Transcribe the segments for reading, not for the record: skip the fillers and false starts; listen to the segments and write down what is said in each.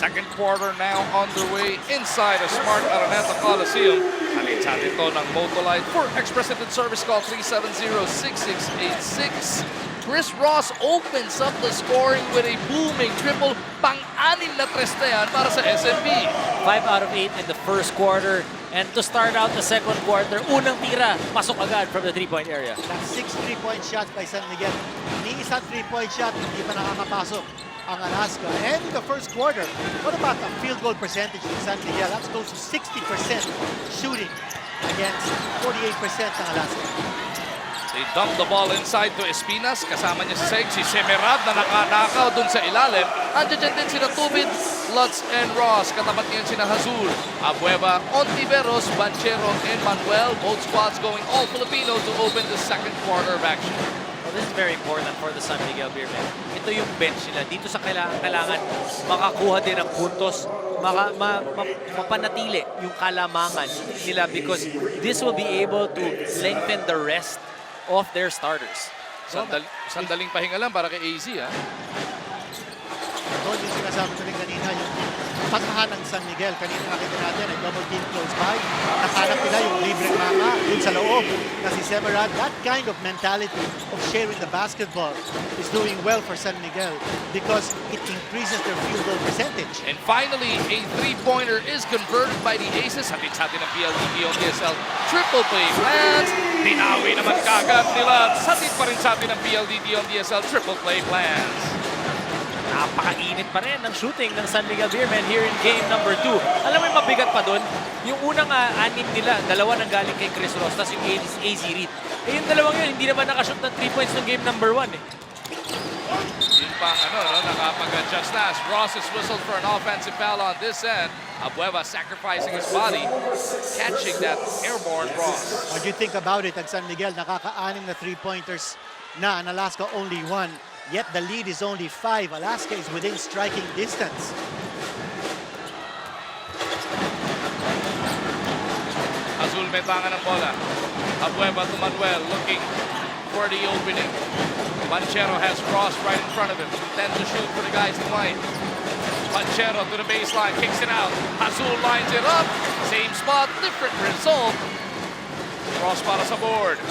Second quarter now underway inside a smart Araneta Coliseum. Halin-satin to ng Motolite for Express-Ended Service Call 370-6686. Chris Ross opens up the scoring with a booming triple. Pang-anim na tres na yan para sa SMB. 5 out of 8 in the first quarter. And to start out the second quarter, unang tira, pasok agad from the three-point area. That's 6 3-point shots by San Miguel. Ni isang 3-point shot, hindi pa nakakapasok ang Alaska. And in the first quarter, what about the field goal percentage in San Miguel? That's close to 60% shooting against 48% ng Alaska. They dump the ball inside to Espinas. Kasama niya si Seg, si Semerad na nakanakaw dun sa ilalim. Andiyan din sina Tubid, Lutz, and Ross. Katapat niyan sina Hazul, Abueva, Ontiveros, Banchero, and Manuel. Both squads going all Filipino to open the second quarter of action. Well, this is very important for the San Miguel Beermen. Ito yung bench nila. Dito sa kailangan makakuha din ng puntos, mapanatili yung kalamangan nila because this will be able to lengthen the rest of their starters. Sandaling pahinga lang para kay AZ, ha? Doon yung sinasabi ko rin kanina, yung patahan ng San Miguel. Kanina nakita natin, ay double team close by. Nakanap nila yung libreng mama dun sa loob na si Semerad. That kind of mentality of sharing the basketball is doing well for San Miguel because it increases their field goal percentage. And finally, a three-pointer is converted by the Aces. Hatid sa atin ang PLDT on DSL. Triple play plans. Dinawi naman kagad nila. Hatid pa rin sa atin ang PLDT on DSL. Triple play plans. Napakainit pa rin ang shooting ng San Miguel Beermen here in game number 2. Alam mo yung mabigat pa doon? Yung unang anim nila, dalawa nang galing kay Chris Ross, tapos yung AZ Reed. Eh yung dalawang yun, hindi naman nakashoot ng 3 points ng game number 1 eh. Yun pa, nakapag-adjust na. Ross is whistled for an offensive foul on this end. Abueva sacrificing his body, catching that airborne Ross. What do you think about it? Ang San Miguel, nakaka-anim na 3-pointers na, ang Alaska only 1. Yet the lead is only 5. Alaska is within striking distance. Azul may tangan ng bola. Abueva to Manuel looking for the opening. Banchero has Ross right in front of him. 10 to shoot for the guys in white. Banchero to the baseline, kicks it out. Azul lines it up. Same spot, different result. Ross para sa board.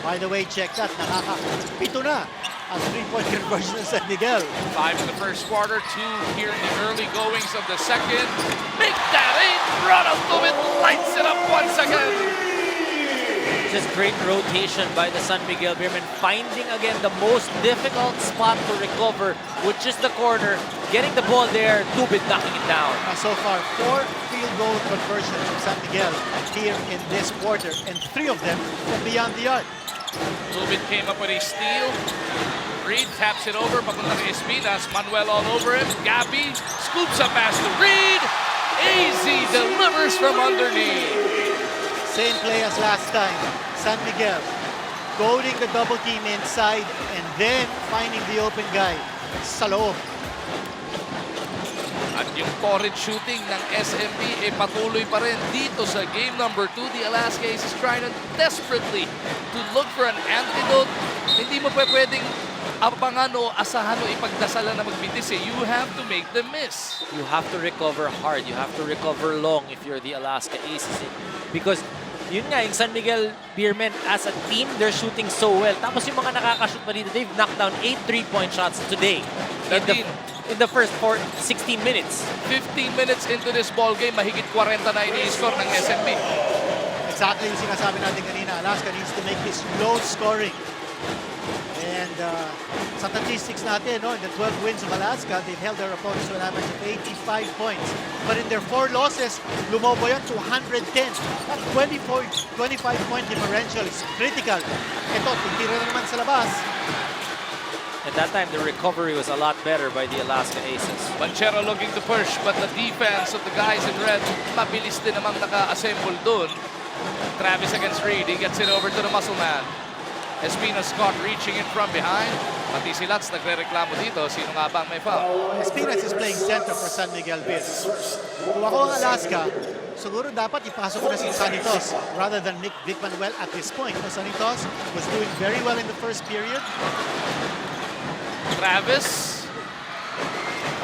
By the way, check that. Nakaka-pito na ang 3-point conversion ng San Miguel. 5 in the first quarter, 2 here in the early goings of the second. Make that 8, run up to it, lights it up once again. Just great rotation by the San Miguel Beermen, finding again the most difficult spot to recover, which is the corner, getting the ball there, Tubid knocking it down. So far, 4 field goal conversions from San Miguel here in this quarter, and 3 of them from beyond the arc. Tubid came up with a steal. Reed taps it over, papunta kay Espinas. Manuel all over him. Gabby scoops up pass to Reed. AZ delivers from underneath. Same play as last time. San Miguel goading the double team inside and then finding the open guy sa loob. At yung torrid shooting ng SMB patuloy pa rin dito sa game number 2. The Alaska Aces is trying desperately to look for an antidote. Hindi mo pwedeng abangan o asahan o ipagdasalan na magbitis eh. You have to make them miss. You have to recover hard. You have to recover long if you're the Alaska Aces. Because yun nga, yung San Miguel Beermen as a team, they're shooting so well. Tapos yung mga nakakashoot pa dito, they've knocked down 8 3-point shots today. In the first 16 minutes. 15 minutes into this ball game, mahigit 40 na ini-score ng SMB. Exactly yung sinasabi natin kanina. Alaska needs to make this low scoring. And sa statistics natin, in the 12 wins of Alaska, they've held their opponents to an average of 85 points. But in their 4 losses, lumobo yan to 110. That 25-point differential is critical. Ito, titira na naman sa labas. At that time, the recovery was a lot better by the Alaska Aces. Banchero looking to push, but the defense of the guys in red, mabilis din namang naka-assemble dun. Travis against Reed, he gets it over to the muscle man. Espinas caught reaching in from behind. Pati si Lutz nagre-reklamo dito. Sino nga ba ang may foul? Espinas is playing center for San Miguel Beers. Kung ako ang Alaska, siguro dapat ipasok ko na si Sanitos rather than Vic Manuel at this point. Sanitos was doing very well in the first period. Travis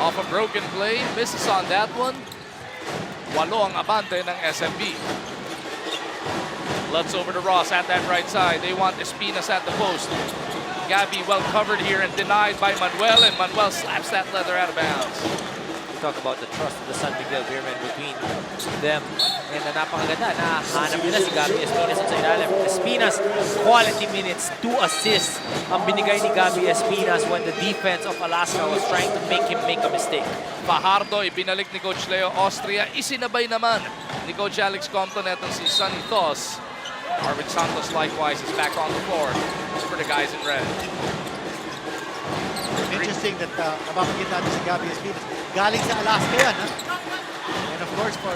Off a broken play, misses on that one. 8 ang abante ng SMB. Lutz over to Ross at that right side. They want Espinas at the post. Gabby well covered here and denied by Manuel, and Manuel slaps that leather out of bounds. We talk about the trust of the San Miguel Beermen between them. And napakaganda na hanap nila si Gabby Espinas sa ilalim. Espinas, quality minutes, 2 assists ang binigay ni Gabby Espinas when the defense of Alaska was trying to make him make a mistake. Fajardo, ibinalik ni Coach Leo Austria. Isinabay naman ni Coach Alex Compton etong si Sonny Thos. Arvin Santos likewise is back on the floor for the guys in red. Interesting that nababanggit natin si Gabby Espinas. Galing sa Alaska yan, ha? And of course, for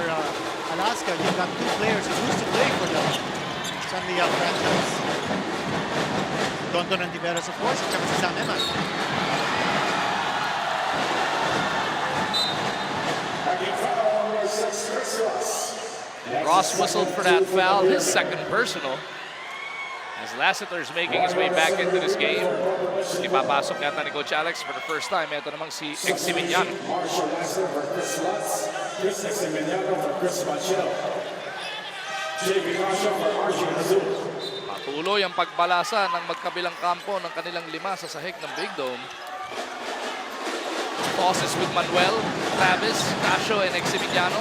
Alaska, you've got 2 players who used to play for the San Miguel franchise. Tonton Antiveros, of course, at saka si Sam Eman. Ross whistled for that foul, his second personal. As Lassiter's making his way back into this game. Ipapasok yata ni Coach Alex for the first time. Ito namang si Eximiliano. Patuloy ang pagbalasa ng magkabilang kampo ng kanilang 5 sa sahig ng Big Dome. Tosses with Manuel, Travis, Casio, and Eximiliano.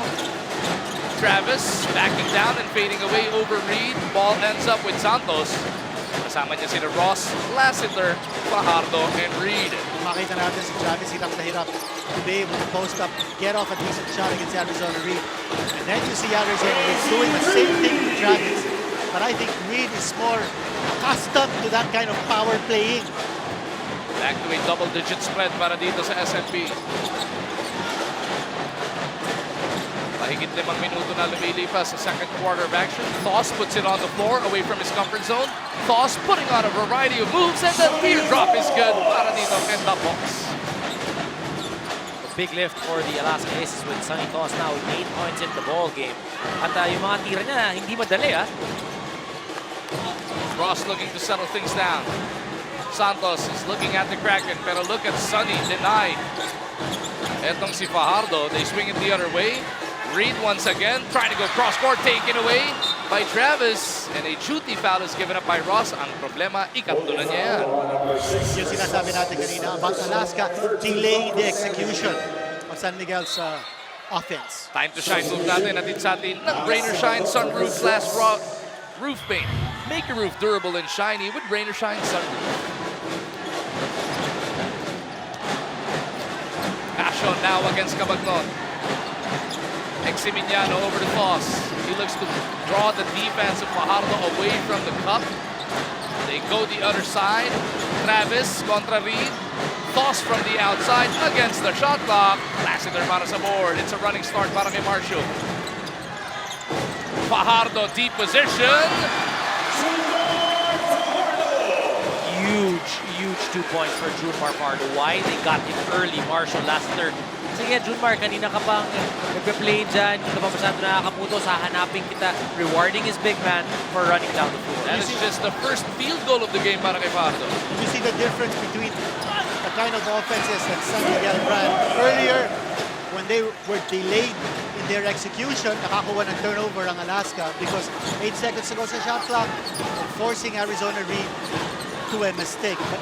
Travis backing down and fading away over Reed. Ball ends up with Santos. Kasama niya sila Ross, Lassiter, Fajardo, and Reed. Makita natin si Travis hirap na hirap to be able to post up, get off a decent shot against Arizona Reed. And then you see Arizona Reed doing the same thing to Travis. But I think Reed is more accustomed to that kind of power playing. Back to a double-digit spread para dito sa SMB. Mahigit 5 minuto na lumilipas sa second quarter of action. Thos puts it on the floor away from his comfort zone. Thos putting on a variety of moves, and the teardrop is good para dito kay the Bucks. A big lift for the Alaska Aces with Sonny Thos now with 8 points in the ball game. At yung mga tira niya hindi madali, ha? Ross looking to settle things down. Santos is looking at the Kraken, pero look at Sonny denied. Etong si Fajardo, they swing it the other way. Reed once again, trying to go cross-court, taken away by Travis. And a shooty foul is given up by Ross. Ang problema, ikatulan niya yan. Yung sinasabi natin kanina about Alaska, delay the execution of San Miguel's offense. Time to shine move natin. Natin sa atin ng Rain or Shine Sunroof Glass Roof Paint. Make your roof durable and shiny with Rain or Shine Sunroof. Casio now against Cabagnon. Eximiliano over to Thos. He looks to draw the defense of Fajardo away from the cup. They go the other side. Travis contra Reed. Thos from the outside against the shot clock. Lassiter para sa board. It's a running start para kay Marcio. Fajardo deep position. Huge 2 points for Junmar Fajardo. Why they got him early, Marshall Lassiter. Sige, Junmar, kanina ka pang nagpe-play dyan, hindi ka pa masyado nakakaputos, hahanapin kita, rewarding his big man for running down the floor. That is just the first field goal of the game para kay Fajardo. You see the difference between the kind of offenses that San Miguel ran earlier when they were delayed in their execution, nakakuha ng turnover ang Alaska because 8 seconds ago sa shot clock, forcing Arizona Reed to a mistake. But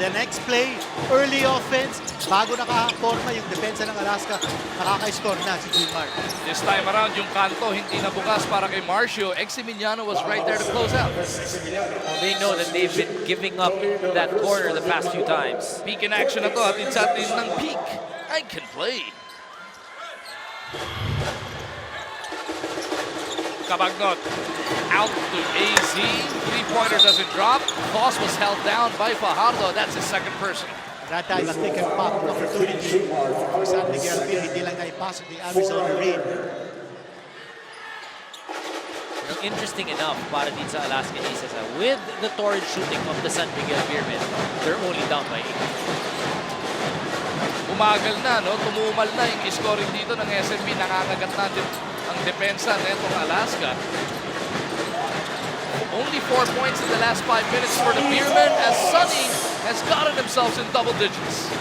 the next play, early offense, bago nakaporma yung depensa ng Alaska, nakaka-score na si Junmar. This time around, yung kanto hindi na bukas para kay Marcio. Eximiliano was right there to close out. They know that they've been giving up that corner the past few times. Peak in action na to. Atin sa atin ng peak. I can play. Cabagnon out to AZ. Three-pointer doesn't drop. Thos was held down by Fajardo. That's his second person. That time, a pick and pop opportunity for San Miguel. Hindi lang naipasok ni Arizona Reed. Interesting enough para din sa Alaska Aces, with the torrid shooting of the San Miguel Beermen, they're only down by 8. Umagal na, no? Tumumal na yung scoring dito ng SMB. Nakakagat natin ang depensa netong Alaska. Only 4 points in the last 5 minutes for the Beermen as Sonny has gotten themselves in double digits.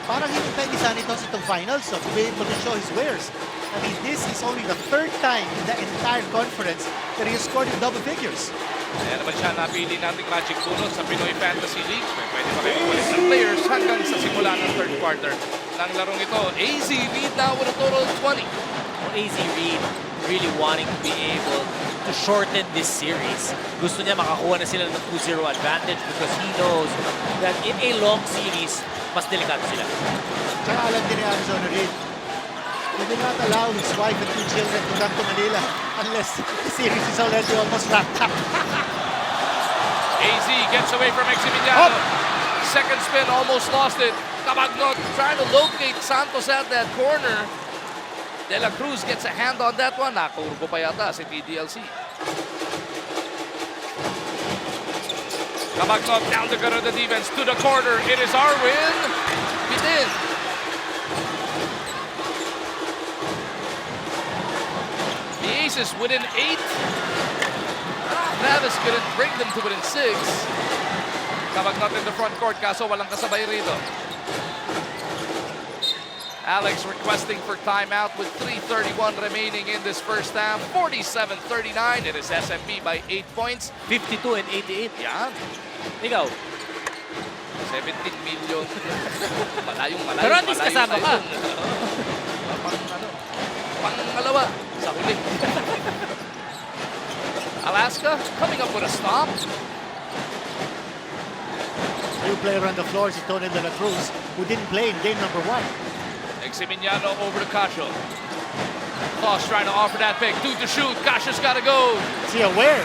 parang hinintay ni Sanitos itong finals to be able to show his wares. I mean, this is only the third time in the entire conference that he has scored in double figures. Kaya naman siya napili nating Magic Bunot sa Pinoy Fantasy League. Pwede pa kayo ulit ng players hanggang sa simula ng third quarter ng larong ito. AZ lead now with a total of 20. Well, AZ Reed really wanting to be able to shorten this series. Gusto niya makakuha na sila ng 2-0 advantage because he knows that in a long series, mas delikado sila. Tsaka alam din ni Arizona Reed, he did not allow his wife and 2 children to come to Manila unless the series is already almost wrapped up. AZ gets away from Eximiliano. Second spin, almost lost it. Cabagnot trying to locate Santos at that corner. De La Cruz gets a hand on that one. Nakurbo pa yata si TDLC. Cabagnot down the gut of the defense to the corner. It is our win. Bitin. The Aces within 8. Travis couldn't bring them to within 6. Cabagnot in the front court, kaso walang kasabay rito. Alex requesting for timeout with 3:31 remaining in this first half. 47-39. It is SMB by 8 points. 52 and 88. Yan. Ikaw, 17 million. Malayong malayo. pero at least kasama ka. Pangalawa sa huli. Alaska coming up with a stop. New player on the floor is Tony De La Cruz, who didn't play in game number 1. Eximiliano over to Cacho. Kloss trying to offer that pick. Dude to shoot. Cacho's got to go. Is he aware?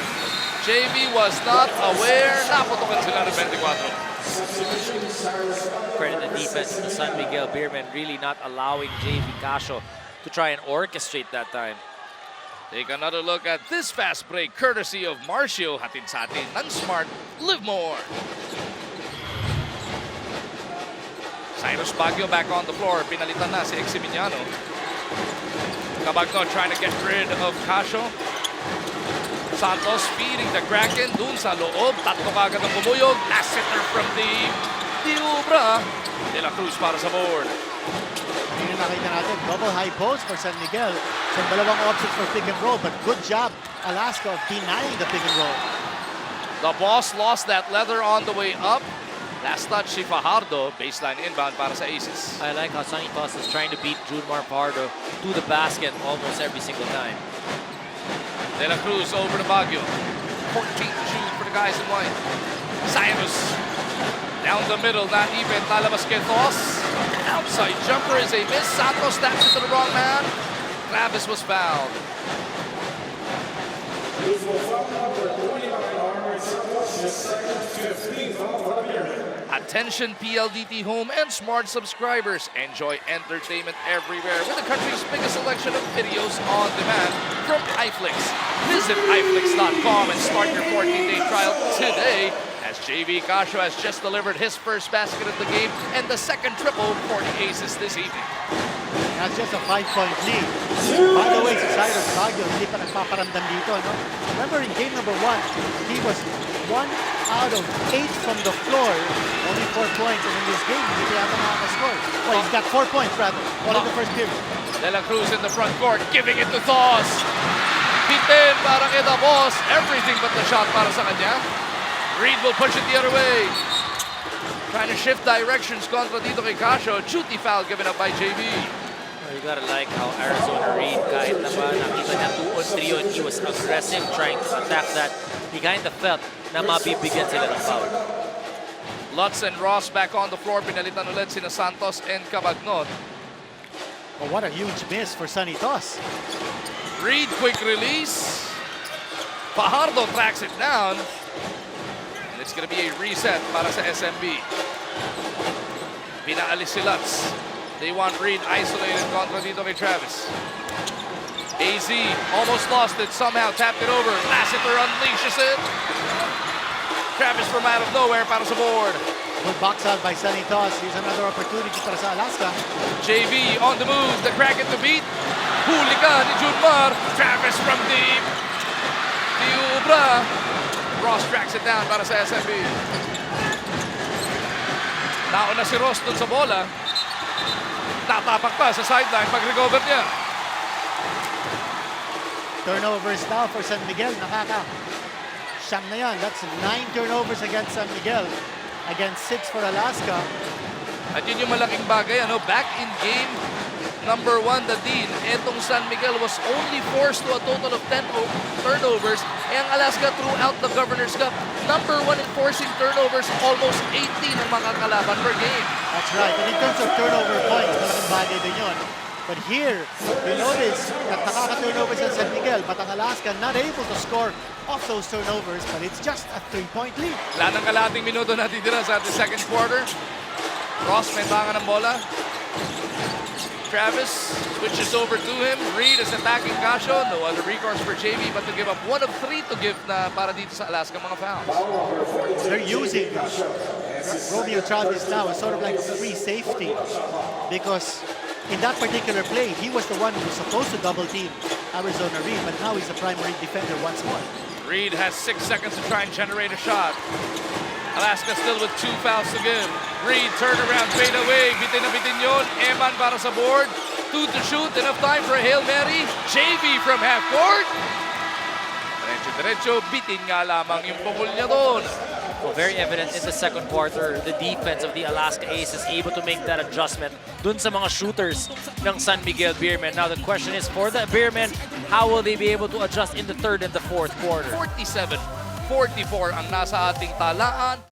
JV was not aware. Naputukan sila ng 24. Credit the defense of the San Miguel Beermen really not allowing JV Cacho to try and orchestrate that time. Take another look at this fast break courtesy of Marcio. Hatid sa atin ng Smart. Live more. Cyrus Baguio back on the floor. Pinalitan na si Eximiliano. Cabagnot trying to get rid of Cacho. Santos feeding the Kraken dun sa loob. Tatlo kagad ang bumuyog. Last sitter from deep. Diubra. De La Cruz para sa board. Hindi na nakita natin. Double high post for San Miguel. So dalawang options for pick and roll. But good job, Alaska, of denying the pick and roll. The boss lost that leather on the way up. Last touch si Fajardo. Baseline inbound para sa Aces. I like how Sonny Toss is trying to beat Junmar Pardo to the basket almost every single time. De La Cruz over to Baguio. 14 to shoot for the guys in white. Cyrus down the middle, not even. Lalabas kay Toss. Outside jumper is a miss. Santos snaps it to the wrong man. Travis was fouled. Attention PLDT home and smart subscribers. Enjoy entertainment everywhere with the country's biggest selection of videos on demand from iFlix. Visit iFlix.com and start your 14-day trial today as JV Cacho has just delivered his first basket of the game and the second triple for the Aces this evening. That's just a 5-point lead. By the way, si Cyrus Baguio, hindi pa nagpaparamdam dito, no? Remember in game number 1, he was 1 out of 8 from the floor. Only 4 points. And in this game, hindi pa yata nakaka-score. Well, he's got 4 points rather. All in the first period. De La Cruz in the front court, giving it to Thos. Bitin para kay the boss. Everything but the shot para sa kanya. Reed will push it the other way. Trying to shift directions kontra dito kay Cacho. Duty foul given up by JV. You gotta like how Arizona Reed, kahit naman nakita niya 2-on-3 and he was aggressive trying to attack that, he kind of felt na mabibigyan sila ng foul. Lutz and Ross back on the floor. Pinalitan ulit sina Santos and Cabagnot. Oh, what a huge miss for Sonny Toss. Reed quick release. Fajardo tracks it down. And it's gonna be a reset para sa SMB. Pinaalis si Lutz. They want Reed isolated kontra dito kay Travis. AZ almost lost it, somehow tapped it over. Lassiter unleashes it. Travis from out of nowhere para sa board. Good box out by Sonny Toss. Here's another opportunity para sa Alaska. JV on the move, the Kraken to beat. Huli ka ni Junmar. Travis from deep. Diubra. Ross tracks it down para sa SMB. Nauna si Ross dun sa bola. Tatapak pa sa sideline pag-recover niya. Turnovers now for San Miguel. Siyam na yan. That's 9 turnovers against San Miguel. Against 6 for Alaska. At yun yung malaking bagay, ano? Back in game number 1, the Dean, etong San Miguel was only forced to a total of 10 turnovers. Eh ang Alaska throughout the Governor's Cup, number 1 in forcing turnovers, almost 18 ang makakalaban per game. That's right. And in terms of turnover points, malaking bagay din yun. But here, you notice that nakaka-turnover sa San Miguel, but ang Alaska not able to score off those turnovers, but it's just a 3-point lead. Wala nang kalahating minuto natitira sa the second quarter. Ross may tangan ng bola. Travis switches over to him. Reed is attacking Casio. No other recourse for JV but to give up 1 of 3 to give na para dito sa Alaska mga fouls. They're using Romeo Travis now as sort of like a free safety because in that particular play, he was the one who was supposed to double team Arizona Reed, but now he's a primary defender once more. Reed has 6 seconds to try and generate a shot. Alaska still with 2 fouls to give. Reed, turn around, fade away. Bitin na bitin yun. Eman para sa board. 2 to shoot. Enough time for a Hail Mary. JV from half court. Diretso, bitin nga lamang yung pukul niya doon. Well, very evident in the second quarter, the defense of the Alaska Ace is able to make that adjustment dun sa mga shooters ng San Miguel Beermen. Now the question is for the Beermen, how will they be able to adjust in the third and the fourth quarter? 47-44 ang nasa ating talaan.